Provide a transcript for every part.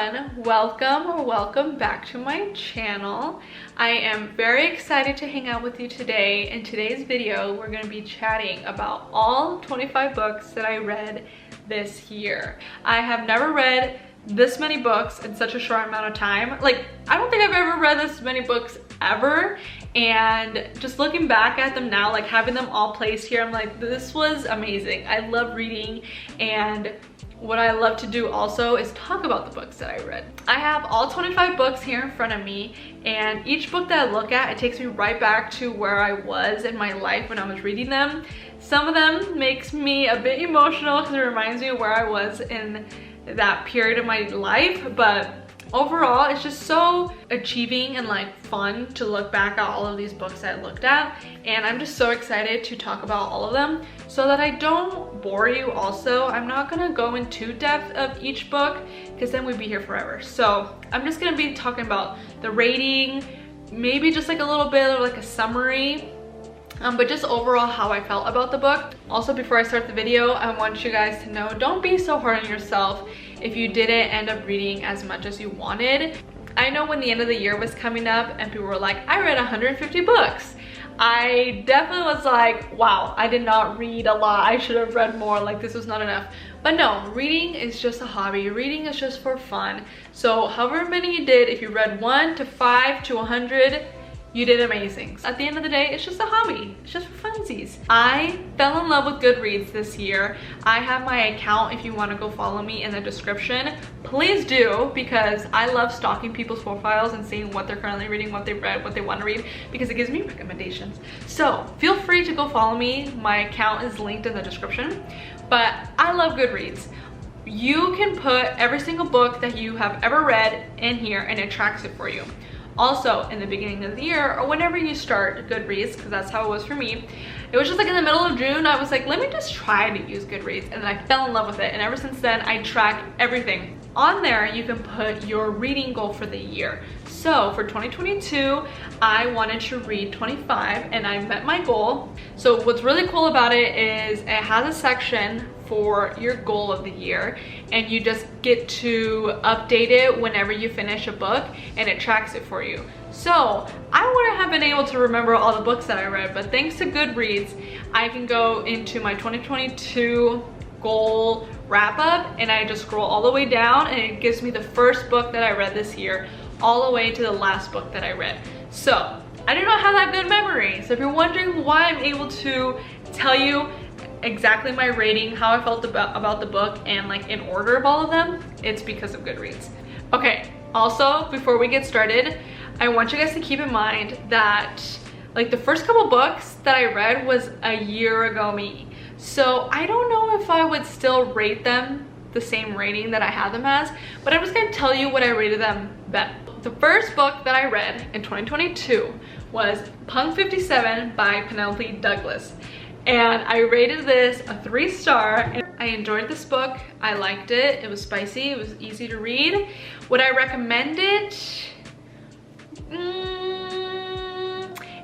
everyone, welcome back to my channel. I am very excited to hang out with you today. In today's video we're going to be chatting about all 25 books that I read this year. I have never read this many books in such a short amount of time. Like, I don't think I've ever read this many books ever, and just looking back at them now, like having them all placed here, I'm like, this was amazing. I love reading, and what I love to do also is talk about the books that I read. I have all 25 books here in front of me, and each book that I look at, it takes me right back to where I was in my life when I was reading them. Some of them makes me a bit emotional because it reminds me of where I was in that period of my life, but overall it's just so achieving and like fun to look back at all of these books I looked at, and I'm just so excited to talk about all of them. So that I don't bore you also, I'm not gonna go in too depth of each book because then we'd be here forever. So I'm just gonna be talking about the rating, maybe just like a little bit of like a summary, but just overall how I felt about the book. Also, before I start the video, I want you guys to know, don't be so hard on yourself if you didn't end up reading as much as you wanted. I know when the end of the year was coming up and people were like, I read 150 books. I definitely was like, wow, I did not read a lot. I should have read more, like this was not enough. But no, reading is just a hobby. Reading is just for fun. So however many you did, if you read 1 to 5 to 100, you did amazing. At the end of the day, it's just a hobby. It's just for funsies. I fell in love with Goodreads this year. I have my account if you want to go follow me in the description. Please do, because I love stalking people's profiles and seeing what they're currently reading, what they've read, what they want to read, because it gives me recommendations. So feel free to go follow me. My account is linked in the description. But I love Goodreads. You can put every single book that you have ever read in here and it tracks it for you. Also, in the beginning of the year, or whenever you start Goodreads, because that's how it was for me, it was just like in the middle of June, I was like, let me just try to use Goodreads, and then I fell in love with it, and ever since then, I track everything. On there, you can put your reading goal for the year. So for 2022, I wanted to read 25, and I met my goal. So what's really cool about it is it has a section for your goal of the year, and you just get to update it whenever you finish a book, and it tracks it for you. So I wouldn't have been able to remember all the books that I read, but thanks to Goodreads, I can go into my 2022 goal wrap up, and I just scroll all the way down, and it gives me the first book that I read this year all the way to the last book that I read. So I do not have that good memory. So if you're wondering why I'm able to tell you exactly my rating, how I felt about the book, and like in order of all of them, it's because of Goodreads. Okay, also before we get started, I want you guys to keep in mind that like the first couple books that I read was a year ago me. So I don't know if I would still rate them the same rating that I had them as, but I'm just gonna tell you what I rated them then. The first book that I read in 2022 was Punk 57 by Penelope Douglas. And I rated this a 3-star. I enjoyed this book. I liked it. It was spicy. It was easy to read. Would I recommend it?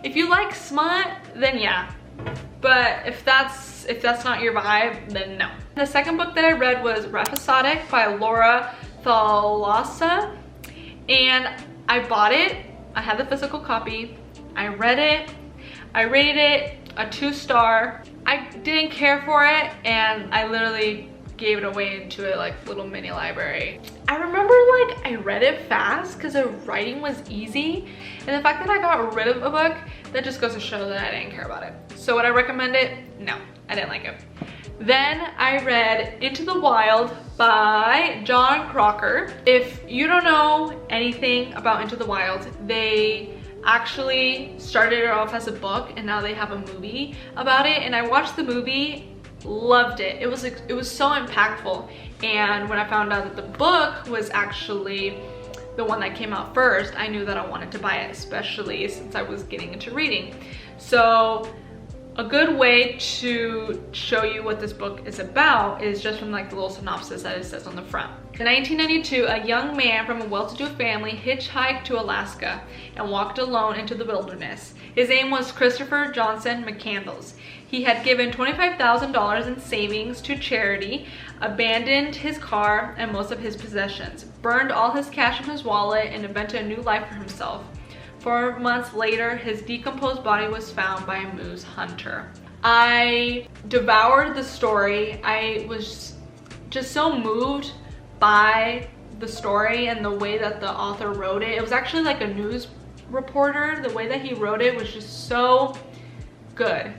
If you like smut, then yeah. But if that's not your vibe, then no. The second book that I read was Rhapsodic by Laura Thalassa. And I bought it. I had the physical copy. I read it. I rated it a 2-star. I didn't care for it, and I literally gave it away into a like little mini library. I remember like I read it fast because the writing was easy, and the fact that I got rid of a book, that just goes to show that I didn't care about it. So would I recommend it? No, I didn't like it. Then I read Into the Wild by John Crocker. If you don't know anything about Into the Wild, they actually started it off as a book, and now they have a movie about it, and I watched the movie, loved it. It was so impactful, and when I found out that the book was actually the one that came out first, I knew that I wanted to buy it, especially since I was getting into reading. So A good way to show you what this book is about is just from like the little synopsis that it says on the front. In 1992, a young man from a well-to-do family hitchhiked to Alaska and walked alone into the wilderness. His name was Christopher Johnson McCandles. He had given $25,000 in savings to charity, abandoned his car and most of his possessions, burned all his cash in his wallet, and invented a new life for himself. 4 months later, his decomposed body was found by a moose hunter. I devoured the story. I was just so moved by the story and the way that the author wrote it. It was actually like a news reporter. The way that he wrote it was just so good.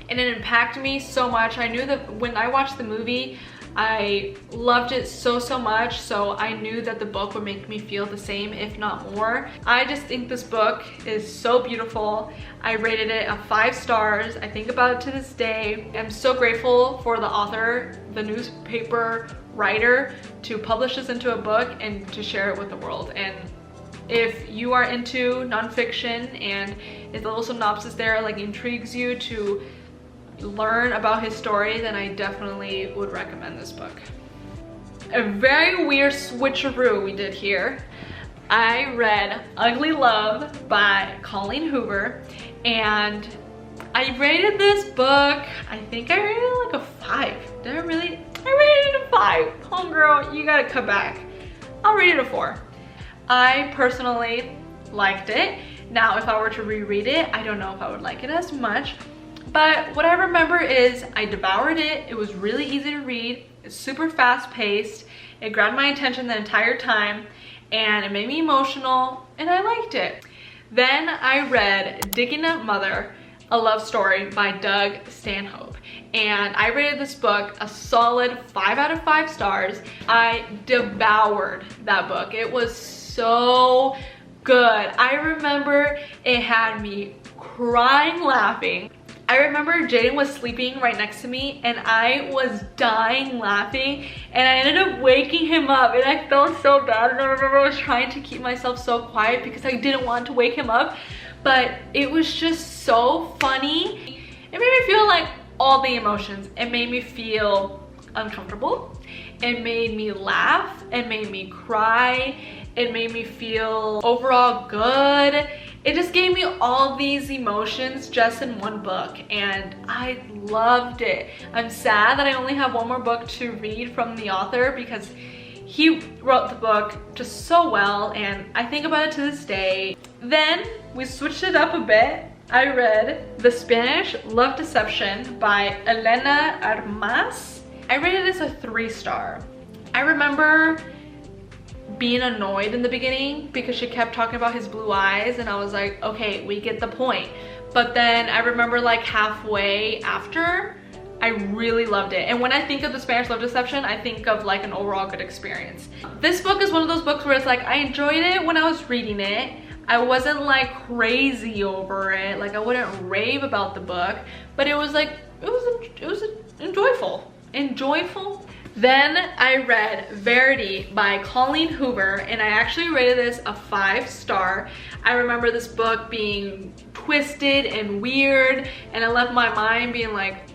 And it impacted me so much. I knew that when I watched the movie, I loved it so much, so I knew that the book would make me feel the same, if not more. I just think this book is so beautiful. I rated it a 5 stars. I think about it to this day. I'm so grateful for the author, the newspaper writer, to publish this into a book and to share it with the world. And if you are into nonfiction and if the little synopsis there like intrigues you to learn about his story, then I definitely would recommend this book. A very weird switcheroo we did here. I read Ugly Love by Colleen Hoover, and I rated this book, I think I rated it like a 5. Did I really? I rated it a 5. Homegirl, you gotta come back. I'll rate it a 4. I personally liked it. Now, if I were to reread it, I don't know if I would like it as much. But what I remember is I devoured it. It was really easy to read. It's super fast paced. It grabbed my attention the entire time and it made me emotional and I liked it. Then I read Digging Up Mother, a love story by Doug Stanhope. And I rated this book a solid 5 out of 5 stars. I devoured that book. It was so good. I remember it had me crying laughing. I remember Jaden was sleeping right next to me and I was dying laughing and I ended up waking him up and I felt so bad, and I remember I was trying to keep myself so quiet because I didn't want to wake him up, but it was just so funny. It made me feel like all the emotions. It made me feel uncomfortable, it made me laugh, it made me cry, it made me feel overall good. It just gave me all these emotions just in one book and I loved it. I'm sad that I only have one more book to read from the author because he wrote the book just so well and I think about it to this day. Then we switched it up a bit. I read The Spanish Love Deception by Elena Armas. I rated this a 3 star. I remember being annoyed in the beginning because she kept talking about his blue eyes and I was like, okay, we get the point. But then I remember like halfway after, I really loved it. And when I think of The Spanish Love Deception, I think of like an overall good experience. This book is one of those books where it's like, I enjoyed it when I was reading it. I wasn't like crazy over it. Like I wouldn't rave about the book, but it was like, it was enjoyable. Then I read Verity by Colleen Hoover and I actually rated this a 5 star. I remember this book being twisted and weird and it left my mind being like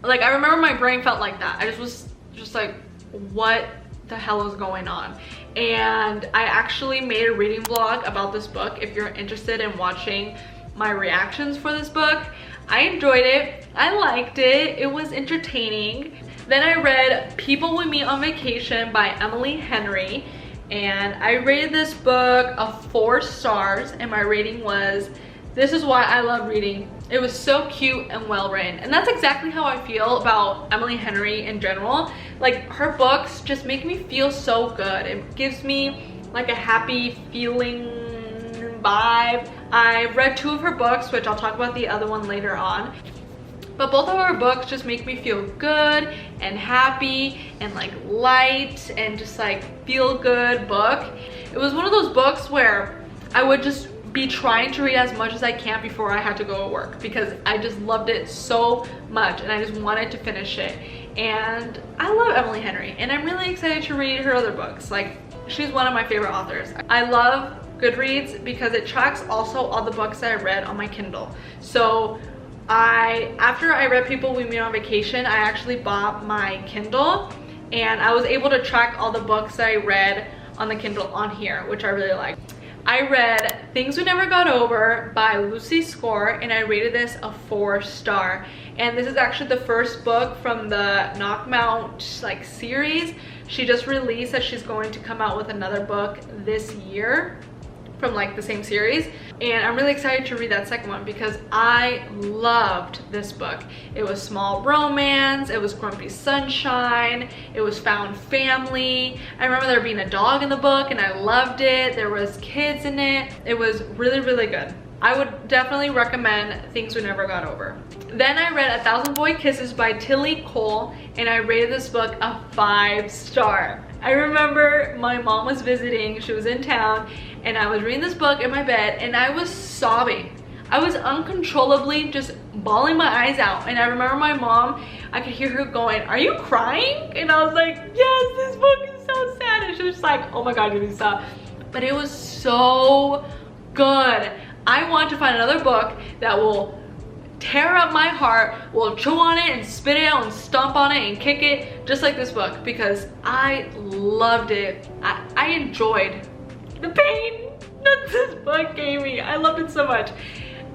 I remember my brain felt like that. I just was just like, what the hell is going on? And I actually made a reading vlog about this book if you're interested in watching my reactions for this book. I enjoyed it, I liked it, it was entertaining. Then I read People We Meet on Vacation by Emily Henry and I rated this book a 4 stars and my rating was, this is why I love reading. It was so cute and well written. And that's exactly how I feel about Emily Henry in general. Like her books just make me feel so good. It gives me like a happy feeling vibe. I read 2 of her books, which I'll talk about the other one later on. But both of her books just make me feel good and happy and like light and just like feel good book. It was one of those books where I would just be trying to read as much as I can before I had to go to work because I just loved it so much and I just wanted to finish it. And I love Emily Henry and I'm really excited to read her other books. Like she's one of my favorite authors. I love Goodreads because it tracks also all the books that I read on my Kindle. So after I read People We Meet on Vacation, I actually bought my Kindle, and I was able to track all the books that I read on the Kindle on here, which I really like. I read Things We Never Got Over by Lucy Score, and I rated this a 4-star. And this is actually the first book from the Knock 'Em Out like series. She just released that she's going to come out with another book this year from like the same series, and I'm really excited to read that second one because I loved this book. It was small romance, it was grumpy sunshine, it was found family. I remember there being a dog in the book and I loved it. There was kids in it. It was really, really good. I would definitely recommend Things We Never Got Over. Then I read 1,000 Boy Kisses by Tilly Cole, and I rated this book a 5-star. I remember my mom was visiting, she was in town, and I was reading this book in my bed and I was sobbing. I was uncontrollably just bawling my eyes out, and I remember my mom, I could hear her going, "Are you crying?" And I was like, "Yes, this book is so sad." And she was just like, "Oh my god, you stop." But it was so good. I want to find another book that will tear up my heart, will chew on it and spit it out and stomp on it and kick it, just like this book, because I loved it. I enjoyed the pain that this book gave me. I loved it so much.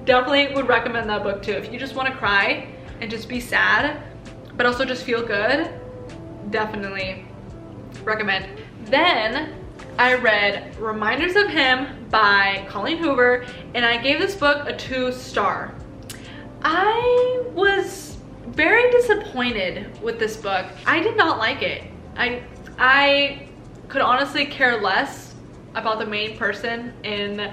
Definitely would recommend that book too. If you just want to cry and just be sad, but also just feel good, definitely recommend. Then I read Reminders of Him by Colleen Hoover, and I gave this book a 2-star. I was very disappointed with this book. I did not like it. I could honestly care less about the main person in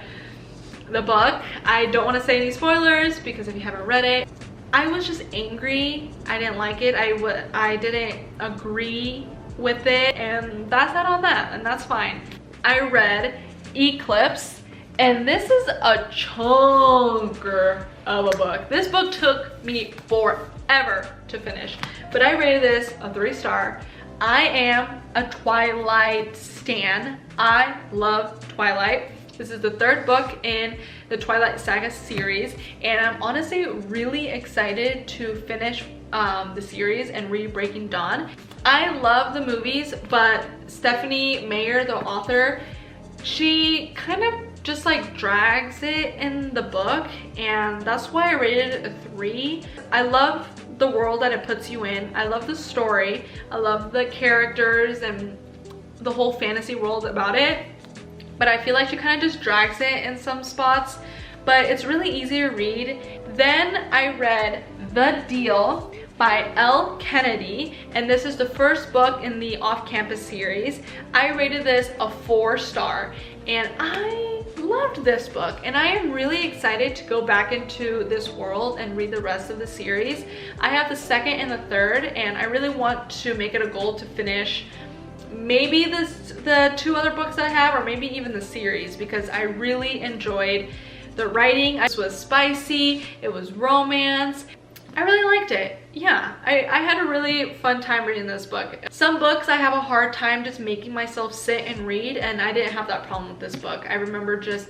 the book. I don't want to say any spoilers because if you haven't read it, I was just angry. I didn't like it. I didn't agree with it, and that's not on that, and that's fine. I read Eclipse, and this is a chunker of a book. This book took me forever to finish, but I rated this a 3-star. I am a Twilight stan. I love Twilight. This is the 3rd book in the Twilight Saga series, and I'm honestly really excited to finish the series and read Breaking Dawn. I love the movies, but Stephanie Meyer, the author, she kind of just like drags it in the book, and that's why I rated it a 3. I love the world that it puts you in. I love the story. I love the characters and the whole fantasy world about it, but I feel like she kind of just drags it in some spots, but it's really easy to read. Then I read The Deal by Elle Kennedy, and this is the first book in the Off-Campus series. I rated this a 4-star, and I loved this book, and I am really excited to go back into this world and read the rest of the series. I have the 2nd and the 3rd, and I really want to make it a goal to finish maybe the 2 other books I have, or maybe even the series, because I really enjoyed the writing. This was spicy, it was romance. I really liked it. Yeah, I had a really fun time reading this book. Some books I have a hard time just making myself sit and read, and I didn't have that problem with this book. I remember just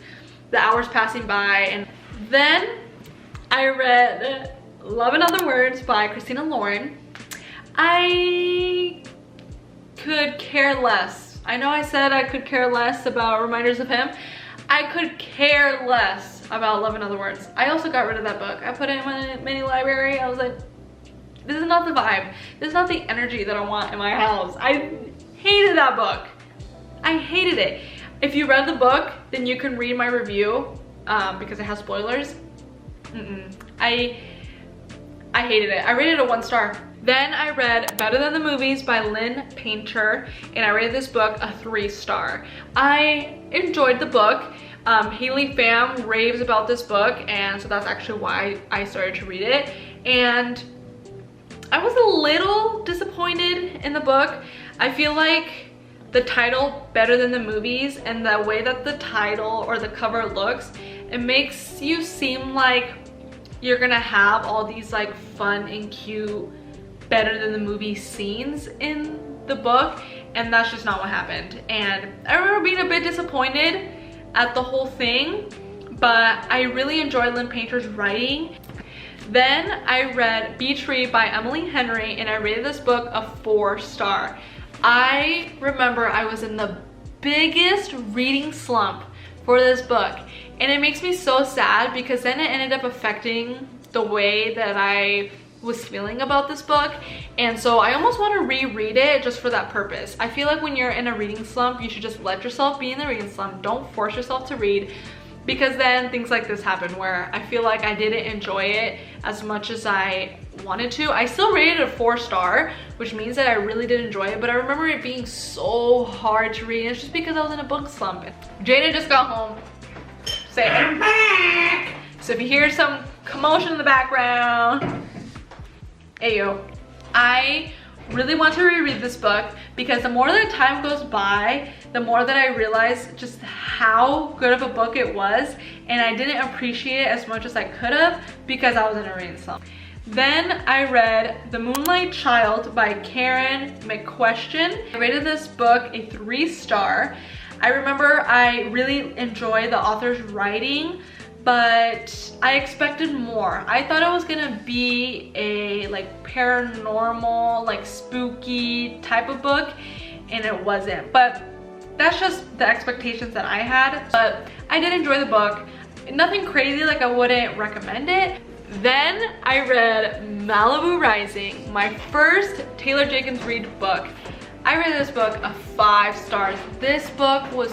the hours passing by. And then I read Love in Other Words by Christina Lauren. I could care less. I know I said I could care less about Reminders of Him. I could care less about Love in Other Words. I also got rid of that book. I put it in my mini library. I was like, this is not the vibe. This is not the energy that I want in my house. I hated that book. I hated it. If you read the book, then you can read my review because it has spoilers. I hated it. I rated it a 1-star. Then I read Better Than the Movies by Lynn Painter, and I rated this book a 3-star. I enjoyed the book. Haley Pham raves about this book, and so that's actually why I started to read it. And I was a little disappointed in the book. I feel like the title, Better Than the Movies, and the way that the title or the cover looks, it makes you seem like you're gonna have all these like fun and cute better than the movie scenes in the book, and that's just not what happened. And I remember being a bit disappointed at the whole thing, but I really enjoy Lynn Painter's writing. Then I read Beach Read by Emily Henry, and I rated this book a 4-star. I remember I was in the biggest reading slump for this book, and it makes me so sad because then it ended up affecting the way that I was feeling about this book, and so I almost want to reread it just for that purpose. I feel like when you're in a reading slump, you should just let yourself be in the reading slump. Don't force yourself to read, because then things like this happen where I feel like I didn't enjoy it as much as I wanted to. I still rated it a 4-star, which means that I really did enjoy it, but I remember it being so hard to read. It's just because I was in a book slump. Jada just got home. Say it. So if you hear some commotion in the background, ayo. I really want to reread this book because the more that time goes by, the more that I realize just how good of a book it was, and I didn't appreciate it as much as I could have because I was in a reading slump. Then I read The Moonlight Child by Karen McQuestion. I rated this book a 3-star. I remember I really enjoyed the author's writing, but I expected more. I thought it was gonna be a like paranormal, like spooky type of book, and it wasn't. But that's just the expectations that I had. But I did enjoy the book. Nothing crazy, like I wouldn't recommend it. Then I read Malibu Rising, my first Taylor Jenkins Reid book. I read this book a 5 stars. This book was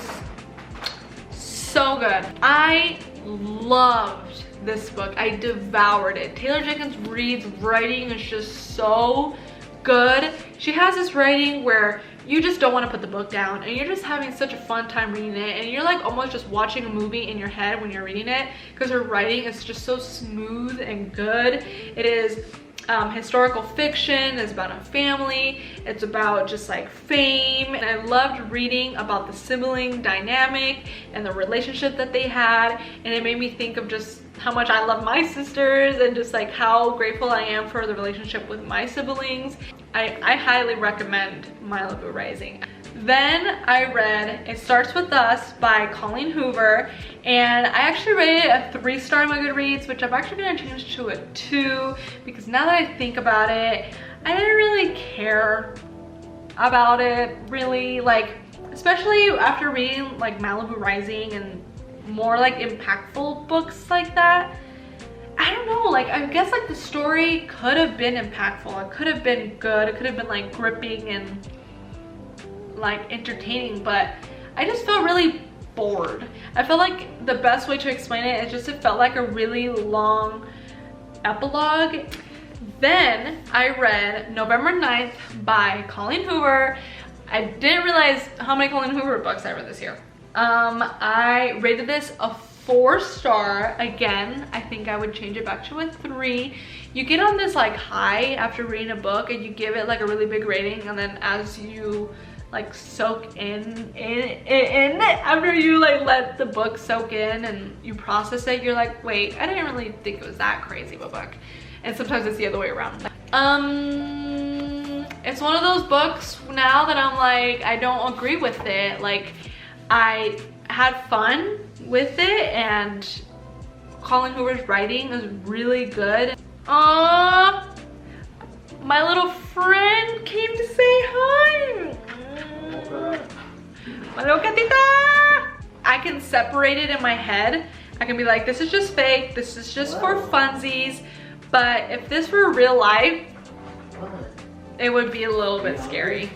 so good. I loved this book. I devoured it. Taylor Jenkins Reid's writing is just so good. She has this writing where you just don't want to put the book down, and you're just having such a fun time reading it, and you're like almost just watching a movie in your head when you're reading it, because her writing is just so smooth and good. It is historical fiction. It's about a family. It's about just like fame, and I loved reading about the sibling dynamic and the relationship that they had, and it made me think of just how much I love my sisters and just like how grateful I am for the relationship with my siblings. I highly recommend Malibu Rising. Then I read It Starts With Us by Colleen Hoover, and I actually rated it a 3-star in my Goodreads, which I'm actually gonna change to a 2, because now that I think about it, I didn't really care about it, really, like, especially after reading like Malibu Rising and more like impactful books like that. I don't know, like I guess like the story could have been impactful, it could have been good, it could have been like gripping and like entertaining, but I just felt really bored. I felt like the best way to explain it is just it felt like a really long epilogue. Then I read November 9th by Colleen Hoover. I didn't realize how many Colleen Hoover books I read this year. I rated this a 4-star. Again, I think I would change it back to a 3. You get on this like high after reading a book and you give it like a really big rating, and then as you like soak in after you like let the book soak in and you process it, you're like, wait, I didn't really think it was that crazy of a book. And sometimes it's the other way around. It's one of those books now that I'm like, I don't agree with it. Like, I had fun with it, and Colleen Hoover's writing is really good. My little friend came to say hi. My little gatita. I can separate it in my head. I can be like, this is just fake, this is just for funsies. But if this were real life, it would be a little bit scary.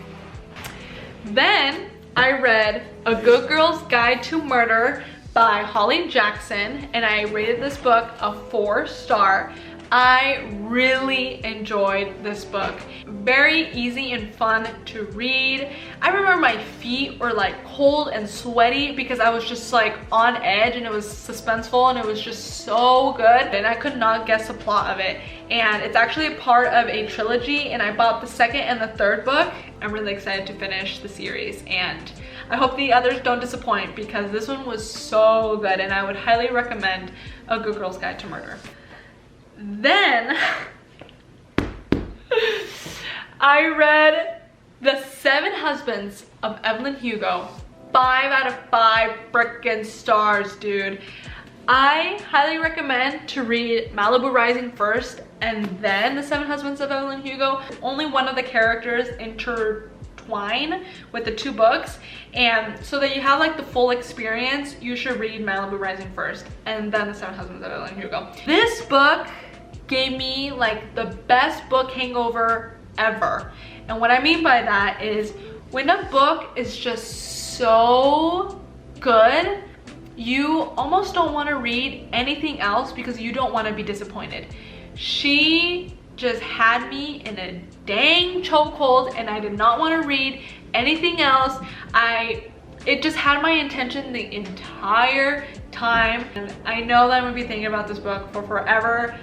Then I read A Good Girl's Guide to Murder by Holly Jackson, and I rated this book a 4-star. I really enjoyed this book. Very easy and fun to read. I remember my feet were like cold and sweaty because I was just like on edge, and it was suspenseful, and it was just so good, and I could not guess the plot of it. And it's actually a part of a trilogy, and I bought the 2nd and the 3rd book. I'm really excited to finish the series, and I hope the others don't disappoint because this one was so good, and I would highly recommend A Good Girl's Guide to Murder. Then I read The 7 Husbands of Evelyn Hugo. 5 out of 5 frickin' stars, dude. I highly recommend to read Malibu Rising first and then The Seven Husbands of Evelyn Hugo. Only one of the characters intertwine with the two books, and so that you have like the full experience, you should read Malibu Rising first and then The Seven Husbands of Evelyn Hugo. This book gave me like the best book hangover ever. And what I mean by that is when a book is just so good, you almost don't want to read anything else because you don't want to be disappointed. She just had me in a dang chokehold and I did not want to read anything else. It just had my attention the entire time. And I know that I'm gonna be thinking about this book for forever.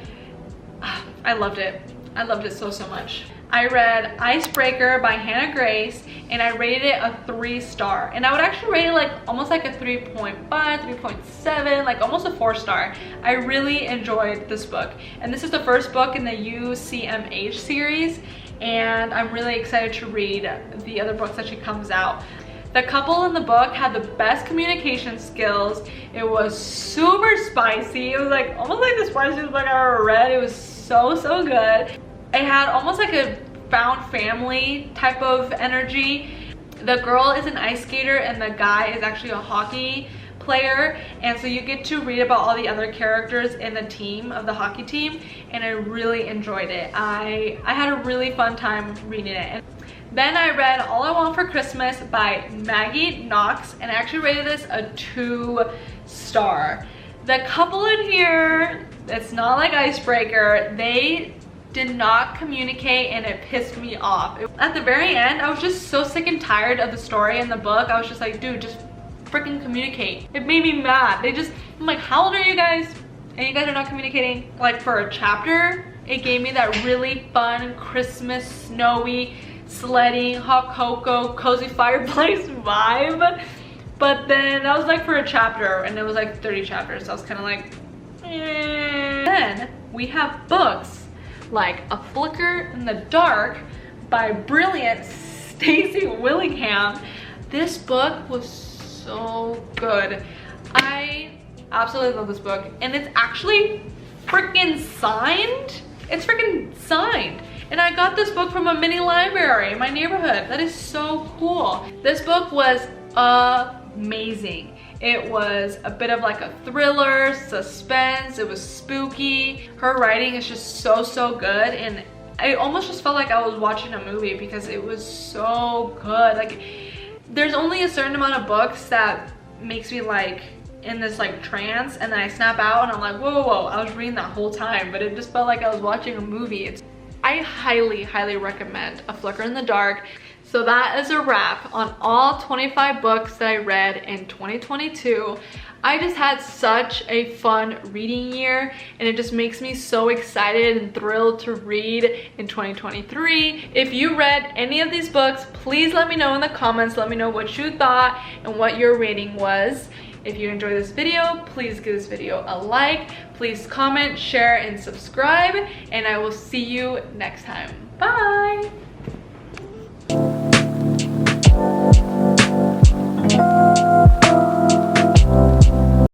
I loved it. I loved it so much. I read Icebreaker by Hannah Grace and I rated it a 3-star. And I would actually rate it like almost like a 3.5, 3.7, like almost a 4-star. I really enjoyed this book. And this is the first book in the UCMH series. And I'm really excited to read the other books that she comes out. The couple in the book had the best communication skills. It was super spicy. It was like almost like the spiciest book I ever read. It was so good. It had almost like a found family type of energy. The girl is an ice skater and the guy is actually a hockey player, and so you get to read about all the other characters in the team of the hockey team, and I really enjoyed it. I had a really fun time reading it. And then I read All I Want for Christmas by Maggie Knox, and I actually rated this a 2-star. The couple in here, it's not like Icebreaker, they did not communicate and it pissed me off. At the very end, I was just so sick and tired of the story in the book. I was just like, dude, just freaking communicate. It made me mad. I'm like, how old are you guys? And you guys are not communicating. Like for a chapter, it gave me that really fun Christmas, snowy, sledding, hot cocoa, cozy fireplace vibe. But then that was like for a chapter and it was like 30 chapters. So I was kind of like, eh. Then we have books like A Flicker in the Dark by brilliant Stacey Willingham. This book was so good. I absolutely love this book, and it's actually freaking signed. It's freaking signed. And I got this book from a mini library in my neighborhood. That is so cool. This book was amazing. It was a bit of like a thriller, suspense, it was spooky. Her writing is just so good, and I almost just felt like I was watching a movie because it was so good. Like, there's only a certain amount of books that makes me like in this like trance, and then I snap out and I'm like, whoa, I was reading that whole time, but it just felt like I was watching a movie. I highly recommend A Flicker in the Dark. So that is a wrap on all 25 books that I read in 2022. I just had such a fun reading year, and it just makes me so excited and thrilled to read in 2023. If you read any of these books, please let me know in the comments. Let me know what you thought and what your rating was. If you enjoyed this video, please give this video a like. Please comment, share, and subscribe, and I will see you next time. Bye!